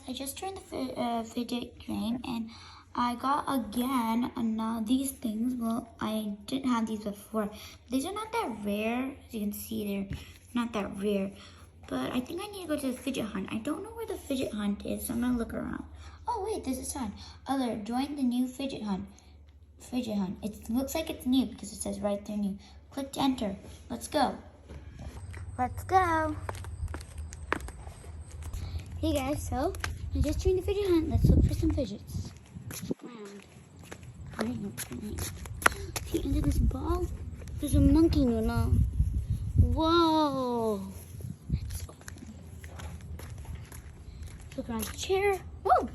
I just turned the fidget game and I got again these things. Well, I didn't have these before. These are not that rare. As you can see, they're not that rare. But I think I need to go to the fidget hunt. I don't know where the fidget hunt is, so I'm gonna look around. Oh wait, there's a sign. Alert, join the new fidget hunt. Fidget hunt. It looks like it's new because it says right there new. Click to enter. Let's go. Let's go. Hey guys, so I just joined the fidget hunt. Let's look for some fidgets. See, under this ball, there's a monkey, Luna. Whoa. Let's look around the chair. Whoa.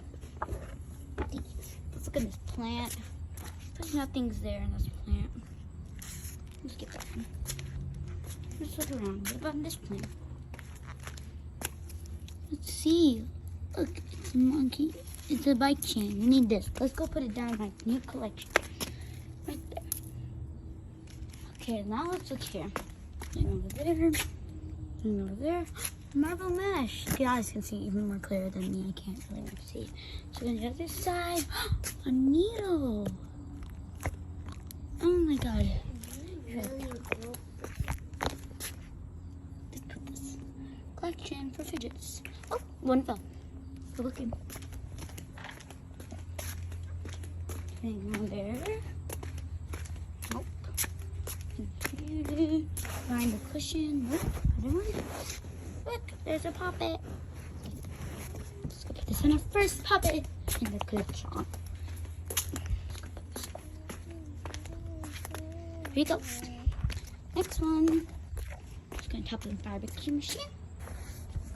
Let's look at this plant. There's nothing's there in this plant. Let's get that one. Let's look around. What about this plant? Let's see. Look, it's a monkey. It's a bike chain. We need this. Let's go put it down in my new collection. Right there. Okay, now let's look here. Over there. Over there. Marble mesh. You guys can see even more clear than me. I can't really see. So on the other side, a needle. Oh my god. Let's put this collection for fidgets. Oh, one fell. Go looking. Hang there. Nope. Find the cushion. Nope. Other one. Look, there's a puppet. Let's go put this on our first puppet in the collection. Here you go. Next one. Just gonna tap in the barbecue machine.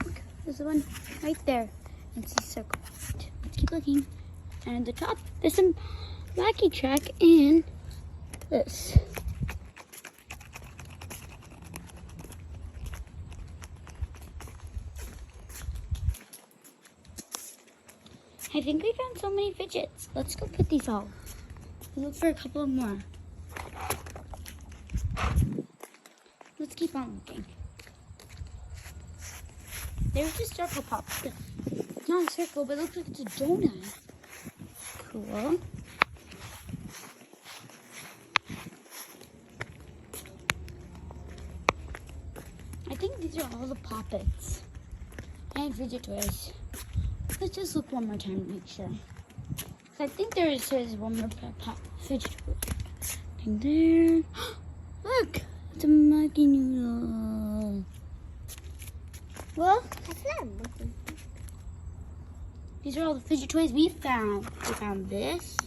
Look, there's the one right there. It's a circle. Let's keep looking. And at the top, there's some wacky track and this. I think we found so many fidgets. Let's go put these all. We'll look for a couple more. Let's keep on looking. There's this circle pop. It's not a circle, but it looks like it's a donut. Cool. I think these are all the poppets and fidget toys. Let's just look one more time to make sure. I think there says one more fidget toy. And there. Look! It's a monkey noodle. Well, that's not these are all the fidget toys we found. We found this.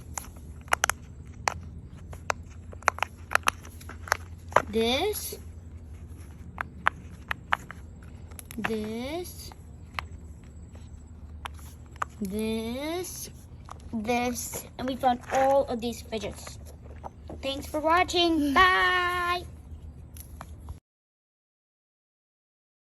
This. This. This. This. And we found all of these fidgets. Thanks for watching. Bye!